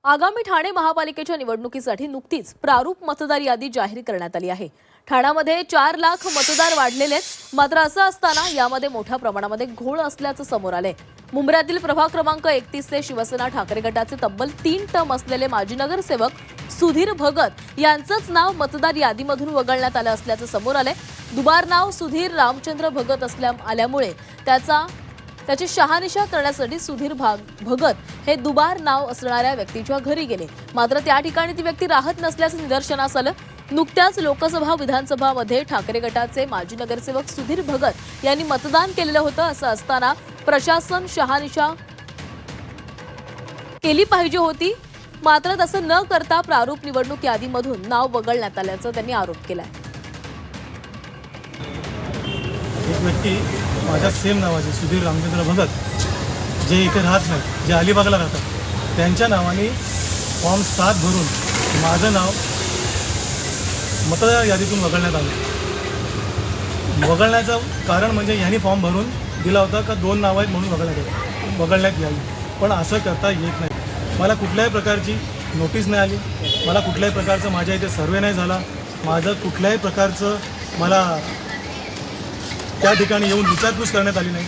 आगामी ठाणे महापालिकेच्या निवडणुकीसाठी नुकतीच प्रारूप मतदार यादी जाहीर करण्यात आली आहे। ठाण्यामध्ये 4 लाख मतदार वाढलेले आहेत। मात्र असं असताना यामध्ये मोठ्या प्रमाणामध्ये घोळ असल्याचं समोर आलंय। मुंब्र्यातील प्रभाग क्रमांक 31 चे शिवसेना ठाकरे गटाचे तब्बल 3 टर्म असलेले माजी नगरसेवक सुधीर भगत यांचंच नाव मतदार यादीमधून वगळण्यात आलं असल्याचं समोर आलंय। दुबार नाव सुधीर रामचंद्र भगत आल्यामुळे त्याची शहानिशा करण्यासाठी सुधीर भगत हे दुबार नाव असणाऱ्या व्यक्तीच्या घरी गेले। मात्र त्या ठिकाणी ती व्यक्ती राहत नसल्याचं निदर्शनास आलं। नुकत्याच लोकसभा विधानसभामध्ये ठाकरे गटाचे माजी नगरसेवक सुधीर भगत यांनी मतदान केलेलं होतं। असं असताना प्रशासन शहानिशा केली पाहिजे होती, मात्र तसं न करता प्रारूप निवडणूक यादीमधून नाव वगळण्यात आल्याचं त्यांनी आरोप केलाय। एक व्यक्ती माझ्या सेम नावाचे सुधीर रामचंद्र भगत जे इथे राहत नाही, जे अलिबागला राहतात, त्यांच्या नावाने फॉर्म 7 भरून माझं नाव मतदार यादीतून वगळण्यात आलं। वगळण्याचं कारण म्हणजे यांनी फॉर्म भरून दिला होता का 2 नावं आहेत म्हणून वगळण्यात यावी, पण असं करता येत नाही। मला कुठल्याही प्रकारची नोटीस नाही आली, मला कुठल्याही प्रकारचं माझ्या इथे सर्वे नाही झाला, माझं कुठल्याही प्रकारचं मला त्या ठिकाणी येऊन विचारपूस करण्यात आली नाही।